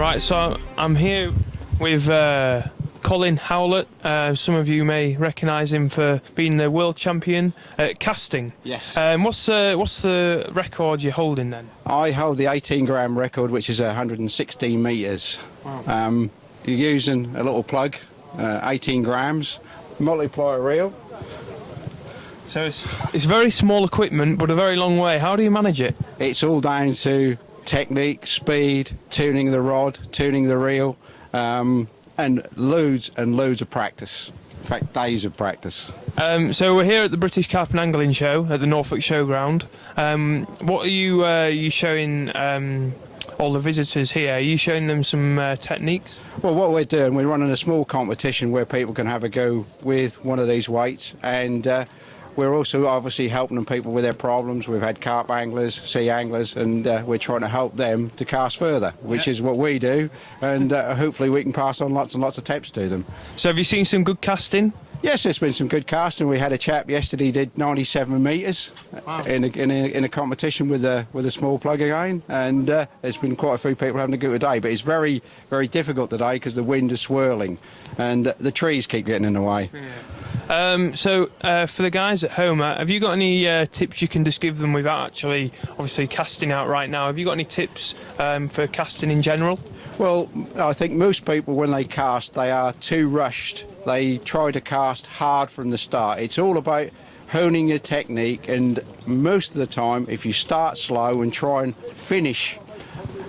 Right, so I'm here with Colin Howlett. Some of you may recognise him for being the world champion at casting. Yes. What's the record you're holding then? I hold the 18-gram record, which is 116 metres. Wow. You're using a little plug, 18 grams, multiplier reel. So it's very small equipment, but a very long way. How do you manage it? It's all down to technique, speed, tuning the rod, tuning the reel, and loads of practice. In fact, days of practice. So we're here at the British Carp and Angling Show at the Norfolk Showground. What are you showing all the visitors here? Are you showing them some techniques? Well, what we're doing, we're running a small competition where people can have a go with one of these weights, and we're also obviously helping people with their problems. We've had carp anglers, sea anglers, and we're trying to help them to cast further, which is what we do, and hopefully we can pass on lots and lots of tips to them. So have you seen some good casting? Yes, there's been some good casting. We had a chap yesterday did 97 metres. Wow. in a competition with a small plug again, and there's been quite a few people having a go today, but it's very, very difficult today because the wind is swirling and the trees keep getting in the way. So for the guys at home, have you got any tips you can just give them without actually obviously casting out right now? Have you got any tips for casting in general? Well, I think most people when they cast, they are too rushed. They try to cast hard from the start. It's all about honing your technique, and most of the time if you start slow and try and finish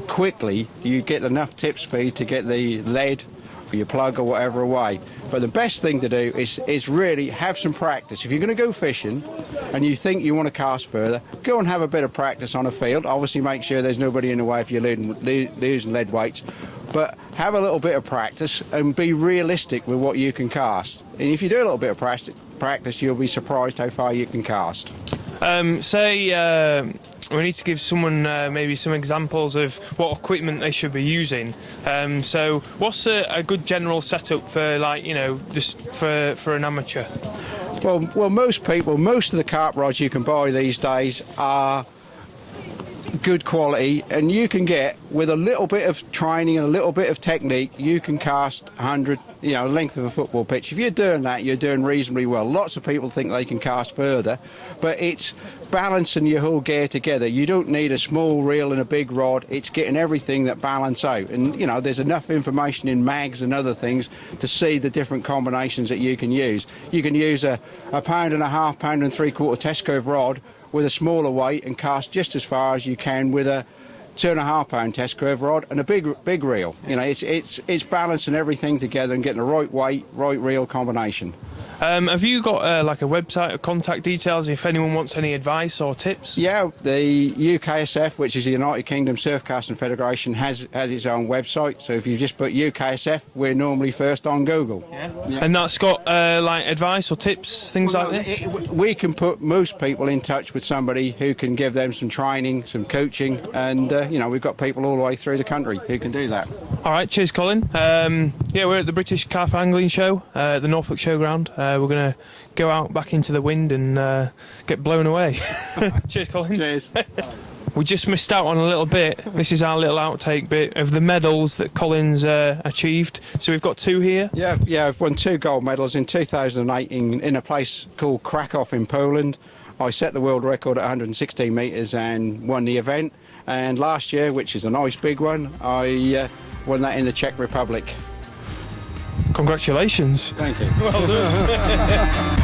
quickly, you get enough tip speed to get the lead or your plug or whatever away. But the best thing to do is really have some practice. If you're going to go fishing and you think you want to cast further, go and have a bit of practice on a field. Obviously make sure there's nobody in the way if you're losing lead weights, but have a little bit of practice and be realistic with what you can cast. And if you do a little bit of practice, you'll be surprised how far you can cast. We need to give someone maybe some examples of what equipment they should be using. So what's a good general setup for, like, you know, just for an amateur? Well, most of the carp rods you can buy these days are good quality, and you can get, with a little bit of training and a little bit of technique, you can cast 100, length of a football pitch. If you're doing that, you're doing reasonably well. Lots of people think they can cast further, but it's balancing your whole gear together. You don't need a small reel and a big rod. It's getting everything that balance out, and there's enough information in mags and other things to see the different combinations that you can use. You can use a 1.5 pound, pound and 3/4 test curve rod with a smaller weight and cast just as far as you can with a 2.5 pound test curve rod and a big reel. It's balancing everything together and getting the right weight, right reel combination. Have you got like a website or contact details if anyone wants any advice or tips? Yeah, the UKSF, which is the United Kingdom Surfcasting Federation, has its own website. So if you just put UKSF, we're normally first on Google. Yeah. And that's got like advice or tips, things like this? We can put most people in touch with somebody who can give them some training, some coaching, and we've got people all the way through the country who can do that. All right, cheers, Colin. We're at the British Carp Angling Show at the Norfolk Showground. We're going to go out back into the wind and get blown away. Cheers, Colin. Cheers. We just missed out on a little bit. This is our little outtake bit of the medals that Colin's achieved. So we've got 2 here. Yeah, I've won 2 gold medals in 2008 in a place called Krakow in Poland. I set the world record at 116 metres and won the event. And last year, which is a nice big one, I won that in the Czech Republic. Congratulations. Thank you. Well done.